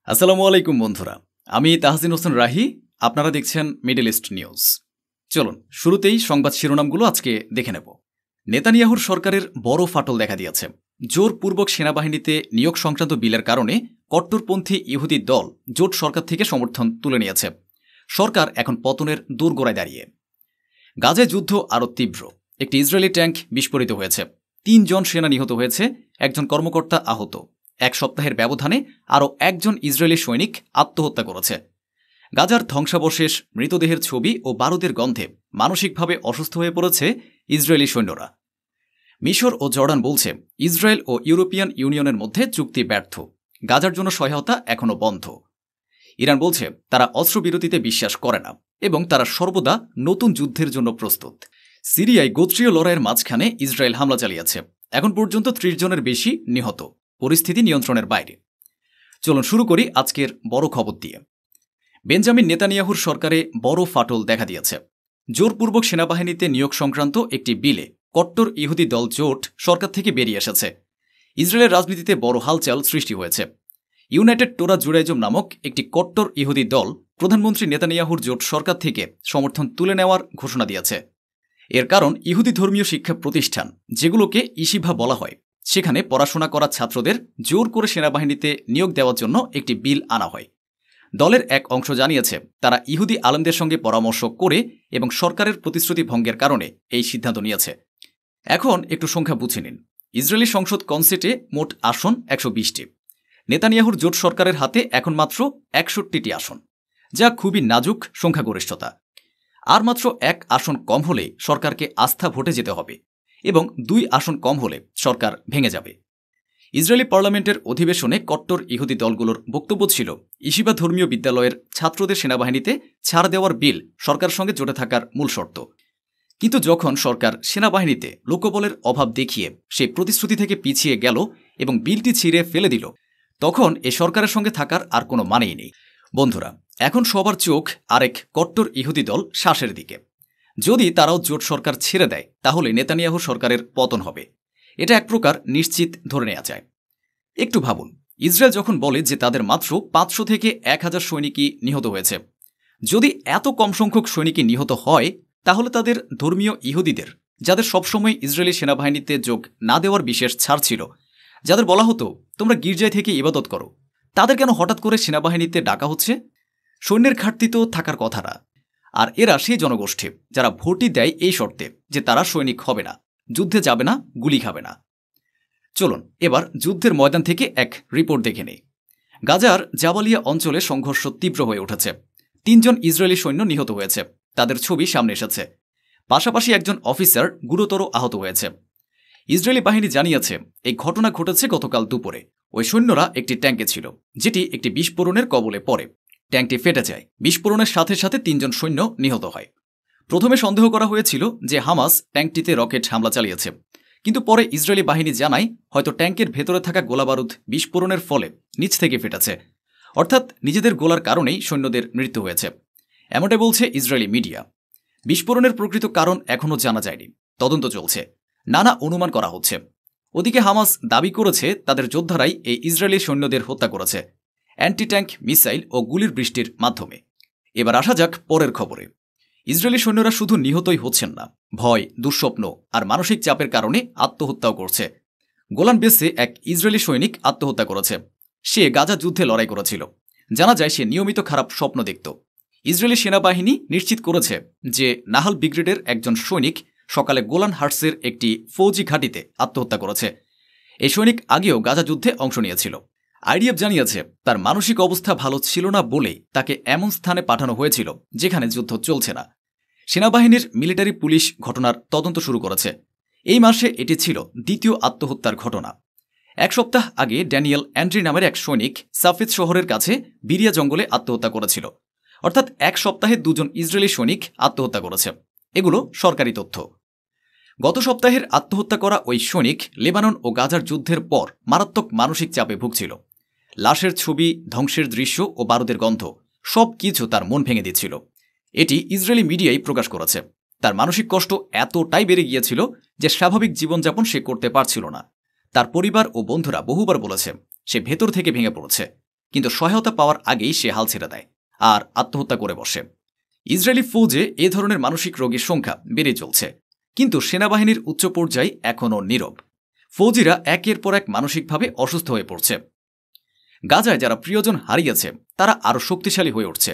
আসসালামু আলাইকুম বন্ধুরা, আমি তাহসিন হোসেন রাহি। আপনারা দেখছেন মিডল ইস্ট নিউজ। চলুন শুরুতেই সংবাদ শিরোনামগুলো আজকে দেখে নেব। নেতানিয়াহুর সরকারের বড় ফাটল দেখা দিয়েছে। জোরপূর্বক সেনাবাহিনীতে নিয়োগ সংক্রান্ত বিলের কারণে কট্টরপন্থী ইহুদি দল জোট সরকার থেকে সমর্থন তুলে নিয়েছে। সরকার এখন পতনের দোরগোড়ায় দাঁড়িয়ে। গাজায় যুদ্ধ আরও তীব্র। একটি ইসরায়েলি ট্যাঙ্ক বিস্ফোরিত হয়েছে। ৩ জন সেনা নিহত হয়েছে, একজন কর্মকর্তা আহত। এক সপ্তাহের ব্যবধানে আরও একজন ইসরায়েলি সৈনিক আত্মহত্যা করেছে। গাজার ধ্বংসাবশেষ, মৃতদেহের ছবি ও বারুদের গন্ধে মানসিকভাবে অসুস্থ হয়ে পড়েছে ইসরায়েলি সৈন্যরা। মিশর ও জর্ডান বলছে ইসরায়েল ও ইউরোপিয়ান ইউনিয়নের মধ্যে চুক্তি ব্যর্থ। গাজার জন্য সহায়তা এখনও বন্ধ। ইরান বলছে তারা অস্ত্রবিরতিতে বিশ্বাস করে না এবং তারা সর্বদা নতুন যুদ্ধের জন্য প্রস্তুত। সিরিয়ায় গোত্রীয় লড়াইয়ের মাঝখানে ইসরায়েল হামলা চালিয়েছে। এখন পর্যন্ত ৩০ জনের বেশি নিহত। পরিস্থিতি নিয়ন্ত্রণের বাইরে। চলুন শুরু করি আজকের বড় খবর দিয়ে। বেঞ্জামিন নেতানিয়াহুর সরকারে বড় ফাটল দেখা দিয়েছে। জোরপূর্বক সেনাবাহিনীতে নিয়োগ সংক্রান্ত একটি বিলে কট্টর ইহুদি দল জোট সরকার থেকে বেরিয়ে এসেছে। ইসরায়েলের রাজনীতিতে বড় হালচাল সৃষ্টি হয়েছে। ইউনাইটেড টোরা জুডাইজম নামক একটি কট্টর ইহুদি দল প্রধানমন্ত্রী নেতানিয়াহুর জোট সরকার থেকে সমর্থন তুলে নেওয়ার ঘোষণা দিয়েছে। এর কারণ ইহুদি ধর্মীয় শিক্ষা প্রতিষ্ঠান, যেগুলোকে ইশিভা বলা হয়, সেখানে পড়াশোনা করা ছাত্রদের জোর করে সেনাবাহিনীতে নিয়োগ দেওয়ার জন্য একটি বিল আনা হয়। দলের এক অংশ জানিয়েছে তারা ইহুদি আলেমদের সঙ্গে পরামর্শ করে এবং সরকারের প্রতিশ্রুতি ভঙ্গের কারণে এই সিদ্ধান্ত নিয়েছে। এখন একটু সংখ্যা বুঝে নিন। ইসরায়েলি সংসদ কনসেটে মোট আসন ১২০টি। নেতানিয়াহুর জোট সরকারের হাতে এখন মাত্র ৬১টি আসন, যা খুবই নাজুক সংখ্যাগরিষ্ঠতা। আর মাত্র ১ আসন কম হলে সরকারকে আস্থা ভোটে যেতে হবে এবং ২ আসন কম হলে সরকার ভেঙে যাবে। ইসরায়েলি পার্লামেন্টের অধিবেশনে কট্টর ইহুদি দলগুলোর বক্তব্য ছিল ইশিবা ধর্মীয় বিদ্যালয়ের ছাত্রদের সেনাবাহিনীতে ছাড় দেওয়ার বিল সরকারের সঙ্গে জোটে থাকার মূল শর্ত। কিন্তু যখন সরকার সেনাবাহিনীতে লোকবলের অভাব দেখিয়ে সেই প্রতিশ্রুতি থেকে পিছিয়ে গেল এবং বিলটি ছিঁড়ে ফেলে দিল, তখন এ সরকারের সঙ্গে থাকার আর কোনো মানেই নেই। বন্ধুরা, এখন সবার চোখ আরেক কট্টর ইহুদি দল শাসের দিকে। যদি তারাও জোট সরকার ছেড়ে দেয়, তাহলে নেতানিয়াহু সরকারের পতন হবে। এটা এক প্রকার নিশ্চিত ধরে নেওয়া যায়। একটু ভাবুন, ইসরায়েল যখন বলে যে তাদের মাত্র ৫০০ থেকে ১,০০০ সৈনিকই নিহত হয়েছে। যদি এত কম সংখ্যক সৈনিকই নিহত হয়, তাহলে তাদের ধর্মীয় ইহুদিদের, যাদের সবসময় ইসরায়েলি সেনাবাহিনীতে যোগ না দেওয়ার বিশেষ ছাড় ছিল, যাদের বলা হতো তোমরা গির্জায় থেকে ইবাদত করো, তাদের কেন হঠাৎ করে সেনাবাহিনীতে ডাকা হচ্ছে? সৈন্যের ঘাটতি তো থাকার কথা না। আর এরা সেই জনগোষ্ঠী যারা ভোটই দেয় এই শর্তে যে তারা সৈনিক হবে না, যুদ্ধে যাবে না, গুলি খাবে না। চলুন এবার যুদ্ধের ময়দান থেকে এক রিপোর্ট দেখে নেই। গাজার জাবালিয়া অঞ্চলে সংঘর্ষ তীব্র হয়ে উঠেছে। ৩ জন ইসরায়েলি সৈন্য নিহত হয়েছে, তাদের ছবি সামনে এসেছে। পাশাপাশি একজন অফিসার গুরুতর আহত হয়েছে। ইসরায়েলি বাহিনী জানিয়েছে এই ঘটনা ঘটেছে গতকাল দুপুরে। ওই সৈন্যরা একটি ট্যাঙ্কে ছিল, যেটি একটি বিস্ফোরণের কবলে পড়ে। ট্যাঙ্কটি ফেটে যায়। বিস্ফোরণের সাথে সাথে ৩ জন সৈন্য নিহত হয়। প্রথমে সন্দেহ করা হয়েছিল যে হামাস ট্যাঙ্কটিতে রকেট হামলা চালিয়েছে, কিন্তু পরে ইসরায়েলি বাহিনী জানায় হয়তো ট্যাঙ্কের ভেতরে থাকা গোলাবারুদ বিস্ফোরণের ফলে নিচ থেকে ফেটেছে, অর্থাৎ নিজেদের গোলার কারণেই সৈন্যদের মৃত্যু হয়েছে। এমনটাই বলছে ইসরায়েলি মিডিয়া। বিস্ফোরণের প্রকৃত কারণ এখনও জানা যায়নি, তদন্ত চলছে, নানা অনুমান করা হচ্ছে। ওদিকে হামাস দাবি করেছে তাদের যোদ্ধারাই এই ইসরায়েলি সৈন্যদের হত্যা করেছে অ্যান্টি ট্যাঙ্ক মিসাইল ও গুলির বৃষ্টির মাধ্যমে। এবার আসা যাক পরের খবরে। ইসরায়েলি সৈন্যরা শুধু নিহতই হচ্ছেন না, ভয়, দুঃস্বপ্ন আর মানসিক চাপের কারণে আত্মহত্যাও করছে। গোলান বেসে এক ইসরায়েলি সৈনিক আত্মহত্যা করেছে। সে গাজা যুদ্ধে লড়াই করেছিল। জানা যায় সে নিয়মিত খারাপ স্বপ্ন দেখত। ইসরায়েলি সেনাবাহিনী নিশ্চিত করেছে যে নাহাল ব্রিগেডের একজন সৈনিক সকালে গোলান হার্টসের একটি ফৌজি ঘাঁটিতে আত্মহত্যা করেছে। এই সৈনিক আগেও গাজা যুদ্ধে অংশ নিয়েছিল। আইডিএফ জানিয়েছে তার মানসিক অবস্থা ভালো ছিল না বলেই তাকে এমন স্থানে পাঠানো হয়েছিল যেখানে যুদ্ধ চলছে না। সেনাবাহিনীর মিলিটারি পুলিশ ঘটনার তদন্ত শুরু করেছে। এই মাসে এটি ছিল দ্বিতীয় আত্মহত্যার ঘটনা। এক সপ্তাহ আগে ড্যানিয়েল অ্যান্ড্রি নামের এক সৈনিক সাফেদ শহরের কাছে বিরিয়া জঙ্গলে আত্মহত্যা করেছিল। অর্থাৎ এক সপ্তাহে ২ জন ইসরায়েলি সৈনিক আত্মহত্যা করেছে। এগুলো সরকারি তথ্য। গত সপ্তাহের আত্মহত্যা করা ওই সৈনিক লেবানন ও গাজার যুদ্ধের পর মারাত্মক মানসিক চাপে ভুগছিল। লাশের ছবি, ধ্বংসের দৃশ্য ও বারুদের গন্ধ সব কিছু তার মন ভেঙে দিচ্ছিল। এটি ইসরায়েলি মিডিয়াই প্রকাশ করেছে। তার মানসিক কষ্ট এতটাই বেড়ে গিয়েছিল যে স্বাভাবিক জীবনযাপন সে করতে পারছিল না। তার পরিবার ও বন্ধুরা বহুবার বলেছে সে ভেতর থেকে ভেঙে পড়েছে। কিন্তু সহায়তা পাওয়ার আগেই সে হাল ছেড়ে দেয় আর আত্মহত্যা করে বসে। ইসরায়েলি ফৌজে এ ধরনের মানসিক রোগীর সংখ্যা বেড়ে চলছে, কিন্তু সেনাবাহিনীর উচ্চ পর্যায় এখনও নীরব। ফৌজিরা একের পর এক মানসিকভাবে অসুস্থ হয়ে পড়ছে। গাজায় যারা প্রিয়জন হারিয়েছে তারা আরও শক্তিশালী হয়ে উঠছে,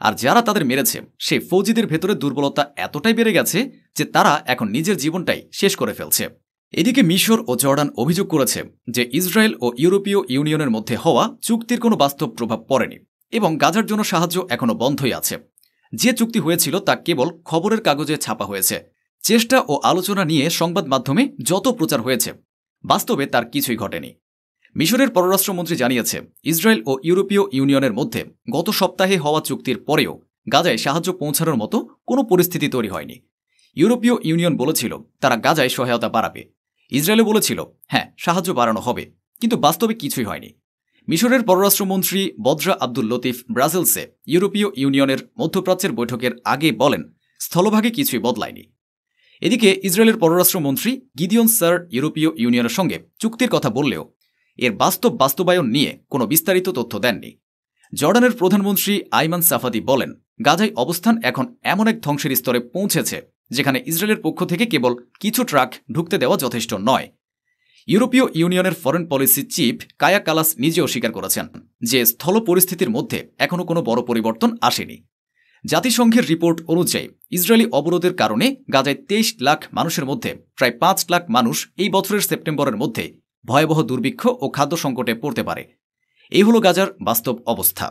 আর যারা তাদের মেরেছে সেই ফৌজিদের ভেতরে দুর্বলতা এতটাই বেড়ে গেছে যে তারা এখন নিজের জীবনটাই শেষ করে ফেলছে। এদিকে মিশর ও জর্ডান অভিযোগ করেছে যে ইসরায়েল ও ইউরোপীয় ইউনিয়নের মধ্যে হওয়া চুক্তির কোনো বাস্তব প্রভাব পড়েনি এবং গাজার জন্য সাহায্য এখনও বন্ধই আছে। যে চুক্তি হয়েছিল তা কেবল খবরের কাগজে ছাপা হয়েছে। চেষ্টা ও আলোচনা নিয়ে সংবাদ মাধ্যমে যত প্রচার হয়েছে, বাস্তবে তার কিছুই ঘটেনি। মিশরের পররাষ্ট্রমন্ত্রী জানিয়েছে, ইসরায়েল ও ইউরোপীয় ইউনিয়নের মধ্যে গত সপ্তাহে হওয়া চুক্তির পরেও গাজায় সাহায্য পৌঁছানোর মতো কোনো পরিস্থিতি তৈরি হয়নি। ইউরোপীয় ইউনিয়ন বলেছিল তারা গাজায় সহায়তা বাড়াবে। ইসরায়েলও বলেছিল হ্যাঁ, সাহায্য বাড়ানো হবে, কিন্তু বাস্তবে কিছুই হয়নি। মিশরের পররাষ্ট্রমন্ত্রী বদরা আব্দুল লতিফ ব্রাসেলসে ইউরোপীয় ইউনিয়নের মধ্যপ্রাচ্যের বৈঠকের আগে বলেন, স্থলভাগে কিছুই বদলায়নি। এদিকে ইসরায়েলের পররাষ্ট্রমন্ত্রী গিদিয়ন স্যার ইউরোপীয় ইউনিয়নের সঙ্গে চুক্তির কথা বললেও এর বাস্তবায়ন নিয়ে কোনো বিস্তারিত তথ্য দেননি। জর্ডানের প্রধানমন্ত্রী আইমান সাফাদি বলেন, গাজায় অবস্থান এখন এমন এক ধ্বংসের স্তরে পৌঁছেছে যেখানে ইসরায়েলের পক্ষ থেকে কেবল কিছু ট্রাক ঢুকতে দেওয়া যথেষ্ট নয়। ইউরোপীয় ইউনিয়নের ফরেন পলিসি চিফ কায়া কালাস নিজেও স্বীকার করেছেন যে স্থল পরিস্থিতির মধ্যে এখনও কোনো বড় পরিবর্তন আসেনি। জাতিসংঘের রিপোর্ট অনুযায়ী ইসরায়েলি অবরোধের কারণে গাজায় 23 লাখ মানুষের মধ্যে প্রায় 5 লাখ মানুষ এই বছরের সেপ্টেম্বরের মধ্যে ভয়াবহ দুর্ভিক্ষ ও খাদ্য সংকটে পড়তে পারে। এই হল গাজার বাস্তব অবস্থা।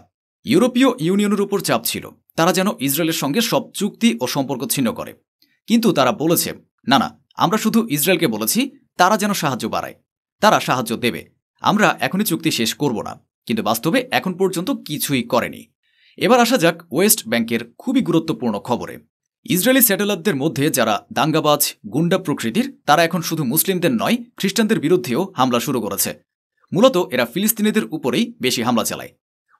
ইউরোপীয় ইউনিয়নের উপর চাপ ছিল তারা যেন ইসরায়েলের সঙ্গে সব চুক্তি ও সম্পর্ক ছিন্ন করে, কিন্তু তারা বলেছে না, আমরা শুধু ইসরায়েলকে বলেছি তারা যেন সাহায্য বাড়ায়, তারা সাহায্য দেবে, আমরা এখনই চুক্তি শেষ করব না, কিন্তু বাস্তবে এখন পর্যন্ত কিছুই করেনি। এবার আসা যাক ওয়েস্ট ব্যাংকের খুবই গুরুত্বপূর্ণ খবরে। ইসরায়েলি স্যাটেলাইটদের মধ্যে যারা দাঙ্গাবাজ গুন্ডা প্রকৃতির, তারা এখন শুধু মুসলিমদের নয়, খ্রিস্টানদের বিরুদ্ধেও হামলা শুরু করেছে। মূলত এরা ফিলিস্তিনিদের উপরেই বেশি হামলা চালায়।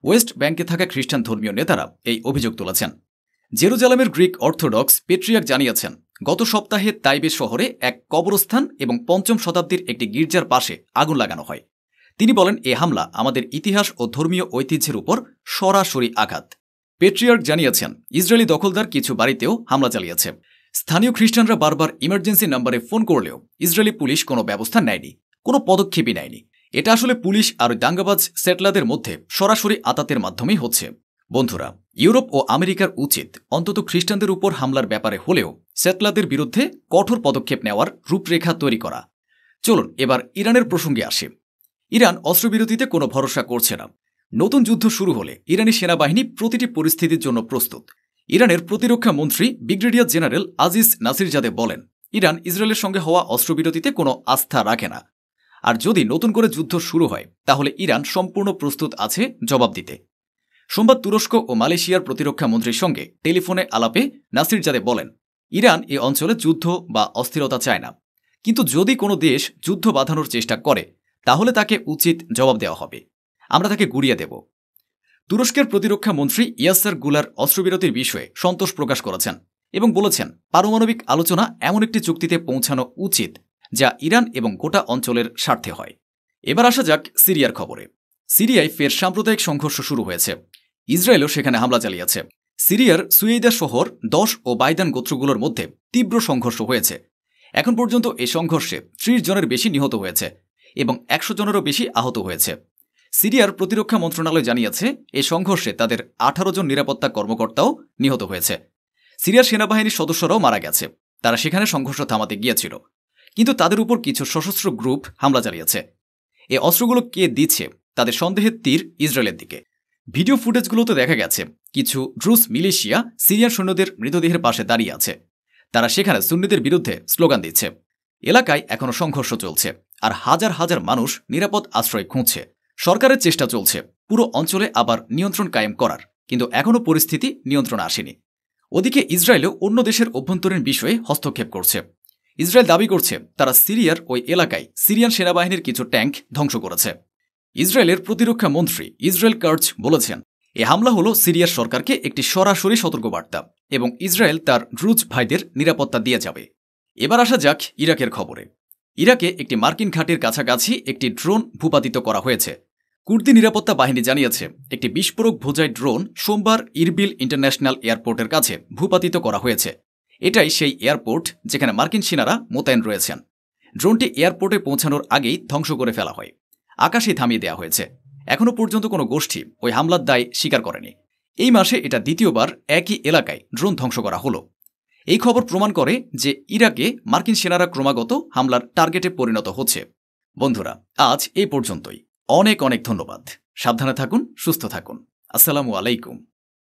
ওয়েস্ট ব্যাংকে থাকা খ্রিস্টান ধর্মীয় নেতারা এই অভিযোগ তুলেছেন। জেরুজালেমের গ্রিক অর্থোডক্স পেট্রিয়ার্ক জানিয়েছেন, গত সপ্তাহে তাইবে শহরে এক কবরস্থান এবং 5ম শতাব্দীর একটি গির্জার পাশে আগুন লাগানো হয়। তিনি বলেন, এ হামলা আমাদের ইতিহাস ও ধর্মীয় ঐতিহ্যের উপর সরাসরি আঘাত। পেট্রিয়ার্ক জানিয়েছেন, ইসরায়েলি দখলদার কিছু বাড়িতেও হামলা চালিয়েছে। স্থানীয় খ্রিস্টানরা বারবার ইমার্জেন্সি নম্বরে ফোন করলেও ইসরায়েলি পুলিশ কোনো ব্যবস্থা নেয়নি, কোনো পদক্ষেপই নেয়নি। এটা আসলে পুলিশ আর দাঙ্গাবাজ সেটলারদের মধ্যে সরাসরি আতাতের মাধ্যমেই হচ্ছে। বন্ধুরা, ইউরোপ ও আমেরিকার উচিত অন্তত খ্রিস্টানদের উপর হামলার ব্যাপারে হলেও সেটলারদের বিরুদ্ধে কঠোর পদক্ষেপ নেওয়ার রূপরেখা তৈরি করা। চলুন এবার ইরানের প্রসঙ্গে আসি। ইরান অস্ত্রবিরতিতে কোনো ভরসা করছে না। নতুন যুদ্ধ শুরু হলে ইরানি সেনাবাহিনী প্রতিটি পরিস্থিতির জন্য প্রস্তুত। ইরানের প্রতিরক্ষা মন্ত্রী ব্রিগেডিয়ার জেনারেল আজিজ নাসিরজাদে বলেন, ইরান ইসরায়েলের সঙ্গে হওয়া অস্ত্রবিরতিতে কোনো আস্থা রাখে না, আর যদি নতুন করে যুদ্ধ শুরু হয় তাহলে ইরান সম্পূর্ণ প্রস্তুত আছে জবাব দিতে। সোমবার তুরস্ক ও মালয়েশিয়ার প্রতিরক্ষা মন্ত্রীর সঙ্গে টেলিফোনে আলাপে নাসিরজাদে বলেন, ইরান এ অঞ্চলে যুদ্ধ বা অস্থিরতা চায় না, কিন্তু যদি কোনো দেশ যুদ্ধ বাঁধানোর চেষ্টা করে তাহলে তাকে উচিত জবাব দেওয়া হবে, আমরা তাকে গুড়িয়ে দেব। তুরস্কের প্রতিরক্ষা মন্ত্রী ইয়াসার গুলার অস্ত্রবিরতির বিষয়ে সন্তোষ প্রকাশ করেছেন এবং বলেছেন, পারমাণবিক আলোচনা এমন একটি চুক্তিতে পৌঁছানো উচিত যা ইরান এবং গোটা অঞ্চলের স্বার্থে হয়। এবার আসা যাক সিরিয়ার খবরে। সিরিয়ায় ফের সাম্প্রদায়িক সংঘর্ষ শুরু হয়েছে। ইসরায়েলও সেখানে হামলা চালিয়েছে। সিরিয়ার সুয়েইদা শহর 10 ও বাইদান গোত্রগুলোর মধ্যে তীব্র সংঘর্ষ হয়েছে। এখন পর্যন্ত এই সংঘর্ষে 30 জনের বেশি নিহত হয়েছে এবং 100 জনেরও বেশি আহত হয়েছে। সিরিয়ার প্রতিরক্ষা মন্ত্রণালয় জানিয়েছে, এই সংঘর্ষে তাদের 18 জন নিরাপত্তা কর্মকর্তাও নিহত হয়েছে। সিরিয়ার সেনাবাহিনীর সদস্যরাও মারা গেছে। তারা সেখানে সংঘর্ষ থামাতে গিয়েছিল, কিন্তু তাদের উপর কিছু সশস্ত্র গ্রুপ হামলা চালিয়েছে। এই অস্ত্রগুলো কে দিচ্ছে তাদের সন্দেহের তীর ইসরায়েলের দিকে। ভিডিও ফুটেজগুলোতে দেখা গেছে কিছু ড্রুজ মিলিশিয়া সিরিয়ার সৈন্যদের মৃতদেহের পাশে দাঁড়িয়ে আছে। তারা সেখানে সুন্নিদের বিরুদ্ধে স্লোগান দিচ্ছে। এলাকায় এখনও সংঘর্ষ চলছে আর হাজার হাজার মানুষ নিরাপদ আশ্রয় খুঁজছে। সরকারের চেষ্টা চলছে পুরো অঞ্চলে আবার নিয়ন্ত্রণ কায়েম করার, কিন্তু এখনও পরিস্থিতি নিয়ন্ত্রণে আসেনি। ওদিকে ইসরায়েলও অন্য দেশের অভ্যন্তরীণ বিষয়ে হস্তক্ষেপ করছে। ইসরায়েল দাবি করছে তারা সিরিয়ার ওই এলাকায় সিরিয়ান সেনাবাহিনীর কিছু ট্যাঙ্ক ধ্বংস করেছে। ইসরায়েলের প্রতিরক্ষা মন্ত্রী ইসরায়েল কার্জ বলেছেন, এ হামলা হল সিরিয়ার সরকারকে একটি সরাসরি সতর্কবার্তা এবং ইসরায়েল তার ড্রুজ ভাইদের নিরাপত্তা দিয়ে যাবে। এবার আসা যাক ইরাকের খবরে। ইরাকে একটি মার্কিন ঘাঁটির কাছাকাছি একটি ড্রোন ভূপাতিত করা হয়েছে। কুর্দি নিরাপত্তা বাহিনী জানিয়েছে একটি বিস্ফোরক বোঝাই ড্রোন সোমবার ইরবিল ইন্টারন্যাশনাল এয়ারপোর্টের কাছে ভূপাতিত করা হয়েছে। এটাই সেই এয়ারপোর্ট যেখানে মার্কিন সেনারা মোতায়েন রয়েছেন। ড্রোনটি এয়ারপোর্টে পৌঁছানোর আগেই ধ্বংস করে ফেলা হয়, আকাশেই থামিয়ে দেওয়া হয়েছে। এখনও পর্যন্ত কোনো গোষ্ঠী ওই হামলার দায় স্বীকার করেনি। এই মাসে এটা দ্বিতীয়বার একই এলাকায় ড্রোন ধ্বংস করা হলো। এই খবর প্রমাণ করে যে ইরাকে মার্কিন সেনারা ক্রমাগত হামলার টার্গেটে পরিণত হচ্ছে। বন্ধুরা, আজ এই পর্যন্তই। অনেক অনেক ধন্যবাদ। সাবধানে থাকুন, সুস্থ থাকুন। আসসালামু আলাইকুম।